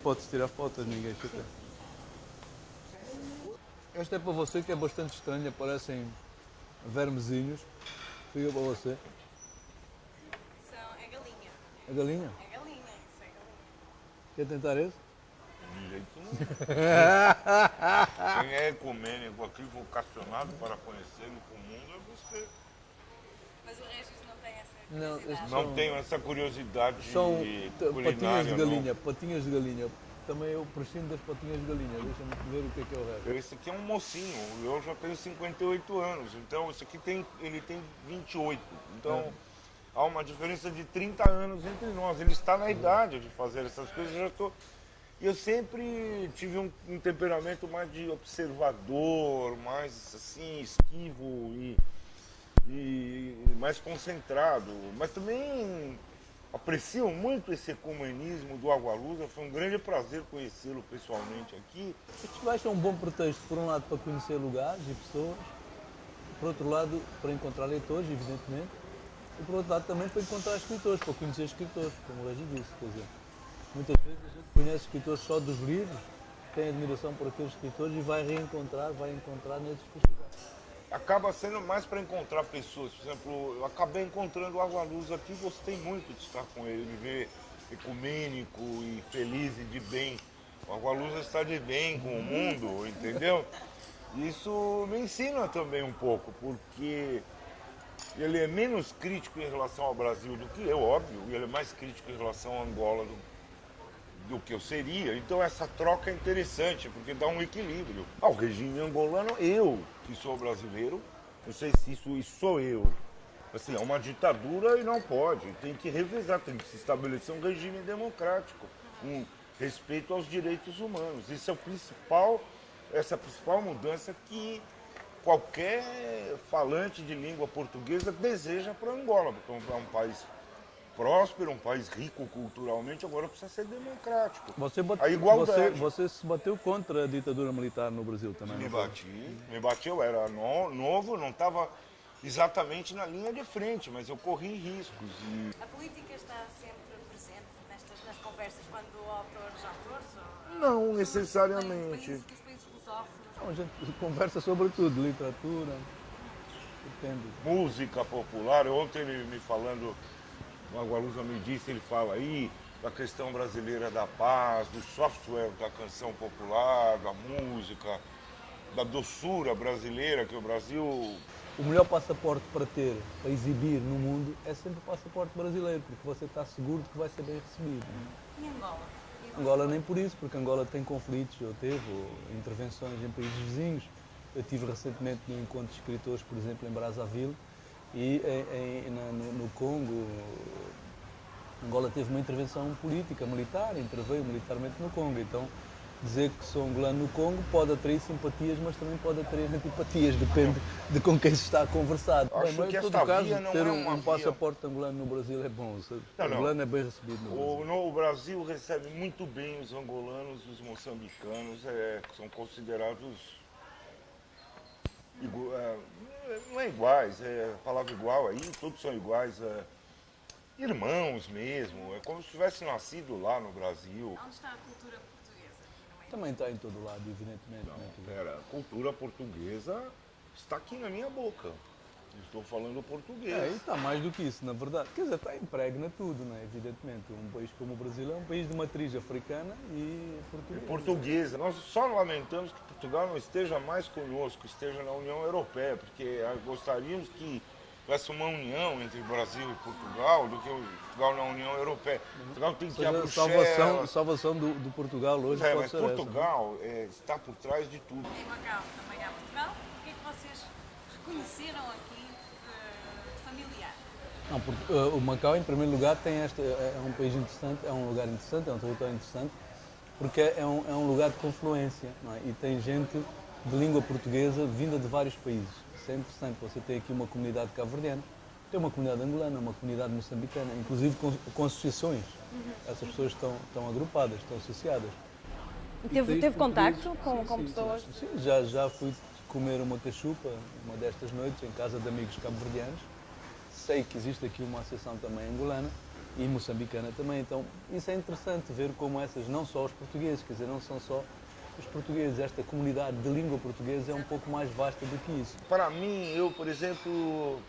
Podes tirar fotos, ninguém fica. Esta é para você que é bastante estranha, parecem vermezinhos. Fica para você. É galinha. A galinha? É galinha, isso é galinha. Quer tentar esse? De jeito nenhum. Quem é ecumênico aqui, vocacionado para conhecer o mundo, é você. Mas o Regis não tem essa Não, curiosidade. estes Não tenho essa curiosidade São culinária, patinhas de não. galinha, patinhas de galinha. Também eu prescindo das patinhas de galinha. Deixa-me ver o que é o resto. Esse aqui é um mocinho, eu já tenho 58 anos, então esse aqui ele tem 28. Então há uma diferença de 30 anos entre nós. Ele está na idade de fazer essas coisas. Eu sempre tive um temperamento mais de observador, mais assim, esquivo e mais concentrado. Mas também aprecio muito esse ecumenismo do Agualusa. Foi um grande prazer conhecê-lo pessoalmente aqui. Isto vai ser um bom pretexto, por um lado, para conhecer lugares e pessoas, por outro lado, para encontrar leitores, evidentemente, e por outro lado também para encontrar escritores, para conhecer escritores, como o Regis disse. Quer dizer, muitas vezes a gente conhece escritores só dos livros, tem admiração por aqueles escritores e vai encontrar nesses festivais. Acaba sendo mais para encontrar pessoas. Por exemplo, eu acabei encontrando o Agualusa aqui, gostei muito de estar com ele, de ver ecumênico e feliz e de bem. O Agualusa está de bem com o mundo, entendeu? Isso me ensina também um pouco, porque ele é menos crítico em relação ao Brasil do que eu, óbvio, e ele é mais crítico em relação a Angola do que eu seria. Então essa troca é interessante, porque dá um equilíbrio. O regime angolano, eu, que sou brasileiro, não sei se isso sou eu. Assim, é uma ditadura e não pode. Tem que revezar, tem que se estabelecer um regime democrático, um respeito aos direitos humanos. Isso é essa é a principal mudança que qualquer falante de língua portuguesa deseja para Angola, porque é um país próspero, um país rico culturalmente, agora precisa ser democrático. A igualdade. Você se bateu contra a ditadura militar no Brasil também, Me não foi? bati, eu era novo, não estava exatamente na linha de frente, mas eu corri riscos. A política está sempre presente nas conversas quando autores Não necessariamente. Os países lusófonos. Não, a gente conversa sobre tudo, literatura, depende. Música popular, ontem ele me falando, o Agualusa me disse, ele fala aí da questão brasileira da paz, do software da canção popular, da música, da doçura brasileira, que o Brasil... O melhor passaporte para ter, para exibir no mundo, é sempre o passaporte brasileiro, porque você está seguro de que vai ser bem recebido. E Angola? Angola nem por isso, porque Angola tem conflitos, ou intervenções em países vizinhos. Eu estive recentemente num encontro de escritores, por exemplo, em Brazzaville, e no Congo, Angola teve uma intervenção política, militar, interveio militarmente no Congo. Então, dizer que sou angolano no Congo pode atrair simpatias, mas também pode atrair antipatias, depende de com quem se está a conversar. Acho Mas que em todo esta caso, via não ter é uma um via. passaporte angolano no Brasil é bom. O angolano é bem recebido no Brasil. O Brasil recebe muito bem os angolanos e os moçambicanos, são considerados, não é iguais, é a palavra igual aí, todos são iguais, irmãos mesmo, é como se tivesse nascido lá no Brasil. Onde está a cultura portuguesa? Também está em todo lado, evidentemente. Não, né? pera, a cultura portuguesa está aqui na minha boca. Estou falando português. E está mais do que isso, na verdade. Quer dizer, está impregna tudo, né? Evidentemente. Um país como o Brasil é um país de matriz africana e portuguesa. Portuguesa. Nós só lamentamos que Portugal não esteja mais conosco, esteja na União Europeia, porque gostaríamos que tivesse uma união entre Brasil e Portugal do que Portugal na União Europeia. Portugal tem que ir a Bruxelas. Salvação do Portugal hoje Mas pode ser essa, né? Portugal está por trás de tudo. Em Macau também há Portugal. O que é que vocês reconheceram aqui de familiar? Não, porque, o Macau, em primeiro lugar, é um país interessante, é um lugar interessante, é um território interessante, porque é um lugar de confluência, não é? E tem gente de língua portuguesa vinda de vários países. Isso é interessante. Você tem aqui uma comunidade cabo-verdiana, tem uma comunidade angolana, uma comunidade moçambicana, inclusive com associações. Essas pessoas estão agrupadas, estão associadas. Teve contacto com pessoas? Sim, já fui comer uma cachupa, uma destas noites, em casa de amigos cabo-verdianos. Sei que existe aqui uma associação também angolana e moçambicana também. Então, isso é interessante ver como essas, não só os portugueses, quer dizer, não são só os portugueses, esta comunidade de língua portuguesa é um pouco mais vasta do que isso. Para mim, eu, por exemplo,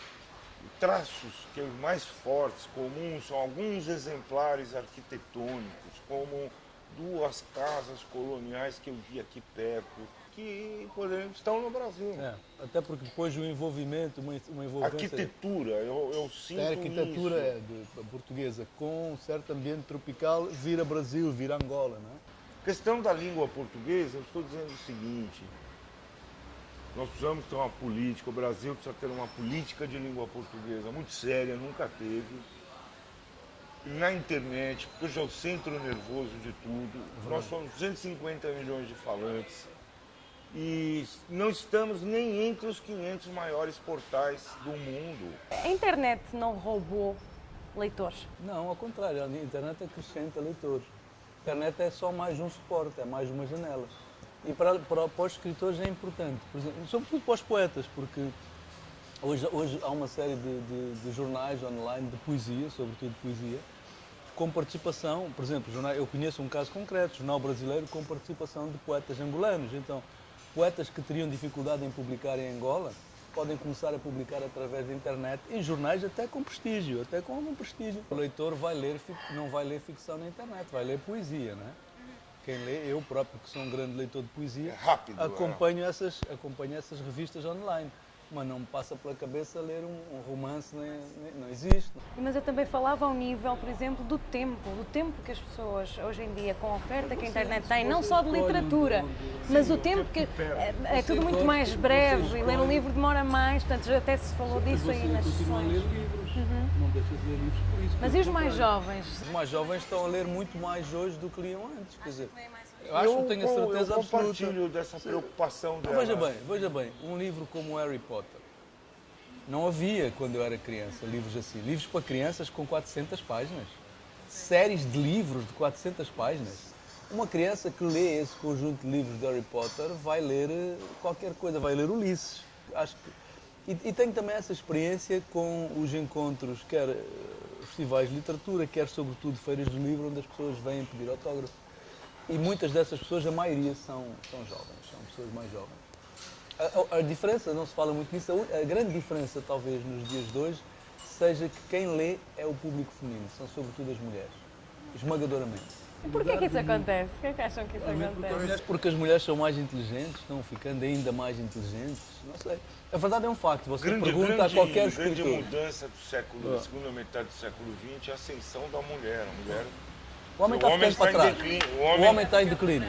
traços que mais fortes, comuns, são alguns exemplares arquitetônicos, como duas casas coloniais que eu vi aqui perto, que, por exemplo, estão no Brasil. Até porque depois o envolvimento, uma envolvência... Arquitetura, eu sinto A arquitetura isso. portuguesa com um certo ambiente tropical vira Brasil, vira Angola, não é? Questão da língua portuguesa, eu estou dizendo o seguinte, nós precisamos ter uma política, o Brasil precisa ter uma política de língua portuguesa muito séria, nunca teve. Na internet, porque hoje é o centro nervoso de tudo, nós somos 250 milhões de falantes e não estamos nem entre os 500 maiores portais do mundo. A internet não roubou leitores? Não, ao contrário, a internet acrescenta leitores. A internet é só mais um suporte, é mais uma janela. E para os escritores é importante, por exemplo, sobretudo para os poetas, porque hoje há uma série de jornais online de poesia, sobretudo poesia, com participação, por exemplo, eu conheço um caso concreto, jornal brasileiro com participação de poetas angolanos. Então, poetas que teriam dificuldade em publicar em Angola podem começar a publicar através da internet, em jornais até com prestígio, até com algum prestígio. O leitor não vai ler ficção na internet, vai ler poesia, não é? Quem lê, eu próprio, que sou um grande leitor de poesia, acompanho essas revistas online. Mas não me passa pela cabeça ler um romance, não existe. Mas eu também falava ao nível, por exemplo, do tempo que as pessoas hoje em dia, com a oferta que a internet tem, não só de literatura, mas o tempo que é tudo muito mais breve e ler um livro demora mais, portanto já até se falou disso aí nas sessões. Não deixa de ler livros por isso. Mas e os mais jovens? Os mais jovens estão a ler muito mais hoje do que liam antes, quer dizer, eu tenho a certeza eu absoluta. compartilho dessa preocupação dela. Veja bem, um livro como Harry Potter, não havia quando eu era criança livros assim, livros para crianças com 400 páginas, séries de livros de 400 páginas. Uma criança que lê esse conjunto de livros de Harry Potter vai ler qualquer coisa, vai ler Ulisses. Acho que... e tenho também essa experiência com os encontros, quer festivais de literatura, quer sobretudo feiras de livro, onde as pessoas vêm pedir autógrafo. E muitas dessas pessoas, a maioria são jovens, são pessoas mais jovens. A diferença, não se fala muito nisso, a grande diferença talvez nos dias de hoje seja que quem lê é o público feminino, são sobretudo as mulheres, esmagadoramente. E porquê que isso acontece? Porquê que acham que isso acontece? Porque as mulheres são mais inteligentes, estão ficando ainda mais inteligentes, não sei. A verdade é um facto, você pergunta a qualquer escritor. A grande mudança do século, da segunda metade do século XX é a ascensão da mulher. A mulher... O homem está ficando para trás. O homem está em declínio.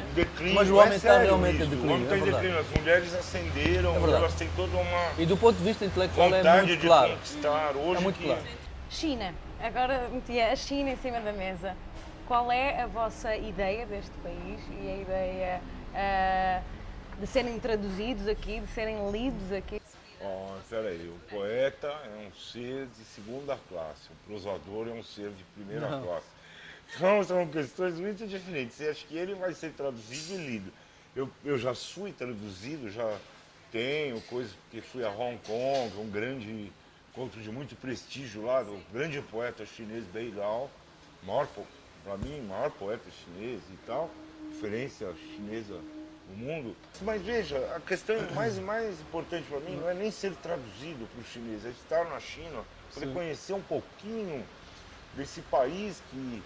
Mas o homem está realmente em declínio. O homem está em declínio. As mulheres ascenderam, elas têm toda uma. E do ponto de vista intelectual é muito claro. É muito claro. China. Agora metia a China em cima da mesa. Qual é a vossa ideia deste país e a ideia de serem traduzidos aqui, de serem lidos aqui? Peraí, o poeta é um ser de segunda classe, o prosador é um ser de primeira classe. Então, são questões muito diferentes. Eu acho que ele vai ser traduzido e lido. Eu já fui traduzido, já tenho coisas, porque fui a Hong Kong, um grande encontro de muito prestígio lá, do grande poeta chinês Bei Dao, para mim, maior poeta chinês e tal, referência chinesa no mundo. Mas veja, a questão mais importante para mim não é nem ser traduzido para o chinês, é estar na China, para conhecer um pouquinho desse país que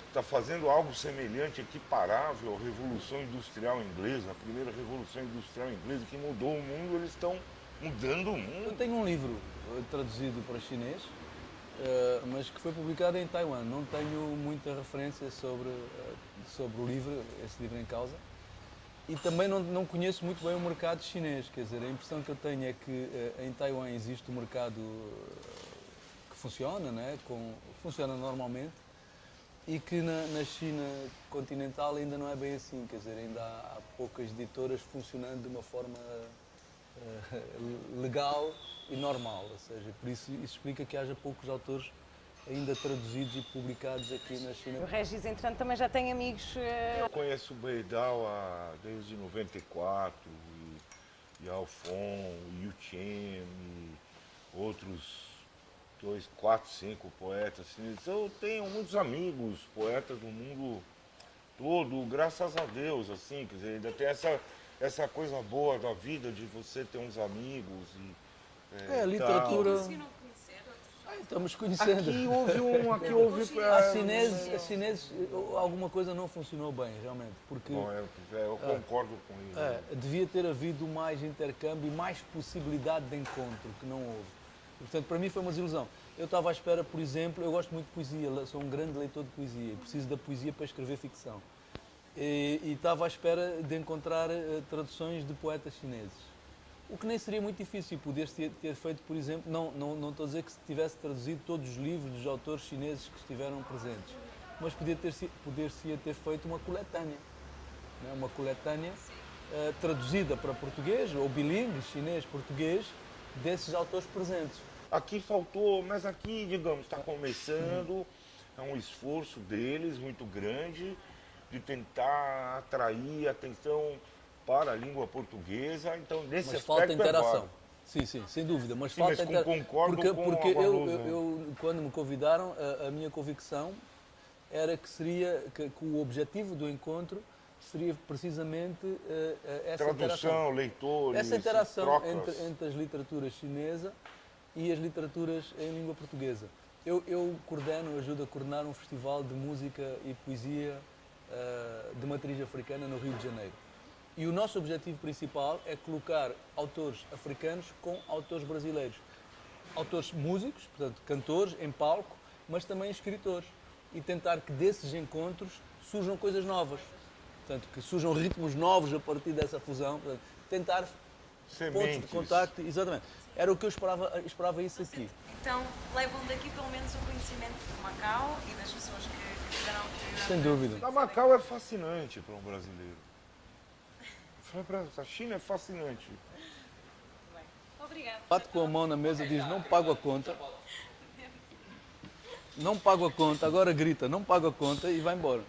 está fazendo algo semelhante, equiparável à Revolução Industrial Inglesa, a primeira Revolução Industrial Inglesa que mudou o mundo, eles estão mudando o mundo. Eu tenho um livro traduzido para chinês, mas que foi publicado em Taiwan. Não tenho muita referência sobre o livro, esse livro em causa. E também não conheço muito bem o mercado chinês, quer dizer, a impressão que eu tenho é que em Taiwan existe um mercado que funciona, né? Funciona normalmente, e que na China continental ainda não é bem assim, quer dizer, ainda há poucas editoras funcionando de uma forma legal e normal, ou seja, por isso explica que haja poucos autores ainda traduzidos e publicados aqui na China. O Regis, entretanto, também já tem amigos... Eu conheço o Bei Dao desde 94, e Alfon, Yu Chen, e outros 2, 4, 5 poetas chineses. Eu tenho muitos amigos, poetas do mundo todo, graças a Deus, assim, quer dizer, ainda tem essa coisa boa da vida de você ter uns amigos e A literatura. Conseguiram conhecer outros? Estamos conhecendo. Aqui houve A chineses, alguma coisa não funcionou bem, realmente, porque Bom, eu concordo com isso. devia ter havido mais intercâmbio e mais possibilidade de encontro, que não houve. E, portanto, para mim foi uma desilusão. Eu estava à espera, por exemplo, eu gosto muito de poesia, sou um grande leitor de poesia, preciso da poesia para escrever ficção. E estava à espera de encontrar traduções de poetas chineses. O que nem seria muito difícil, poder ter feito, por exemplo, não estou a dizer que se tivesse traduzido todos os livros dos autores chineses que estiveram presentes, mas poder-se ter feito uma coletânea. Né? Uma coletânea traduzida para português, ou bilíngue, chinês-português, desses autores presentes. Aqui faltou, mas aqui, digamos, está começando, é um esforço deles muito grande de tentar atrair a atenção para a língua portuguesa, então nesse Mas aspecto falta interação. válido. Sim, sem dúvida, mas Sim, falta mas interação. concordo com Porque a eu, Valusa. quando me convidaram, a minha convicção era que o objetivo do encontro seria precisamente essa Tradução, interação. leitores, Essa interação trocas. entre as literaturas chinesa e as literaturas em língua portuguesa. Eu ajudo a coordenar um festival de música e poesia de matriz africana no Rio de Janeiro. E o nosso objetivo principal é colocar autores africanos com autores brasileiros. Autores músicos, portanto, cantores em palco, mas também escritores. E tentar que desses encontros surjam coisas novas. Portanto, que surjam ritmos novos a partir dessa fusão. Portanto, tentar pontos de Sementes. contacto. Exatamente. Era o que eu esperava isso aqui. Então levam daqui pelo menos o conhecimento de Macau e das pessoas que tiveram a oportunidade. Sem dúvida. A Macau é fascinante para um brasileiro. A China é fascinante. Bem, obrigada. Bate com a mão na mesa e diz: não pago a conta. Não pago a conta. Agora grita: não pago a conta e vai embora.